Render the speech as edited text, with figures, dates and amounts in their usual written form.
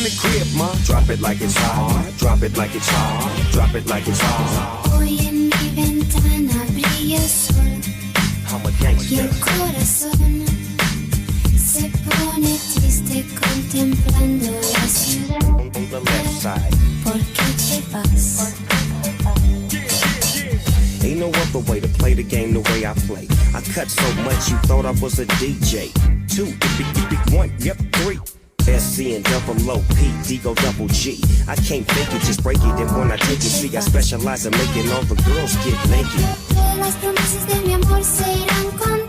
the crib, ma. Drop it like it's hot. Drop it like it's hot. Drop it like it's hot. Hoy en mi ventana brilla el sol I'm a y gangster. el corazón se pone triste contemplando la ciudad. On the left side. ¿Por qué te vas? Ain't no other way to play the game the way I play. I cut so much you thought I was a DJ. 2, 1, yep, 3. SC and double low P, D go double G. I can't fake it, just break it. And when I take it, see, I specialize in making all the girls get naked. Todas las promesas de mi amor se irán con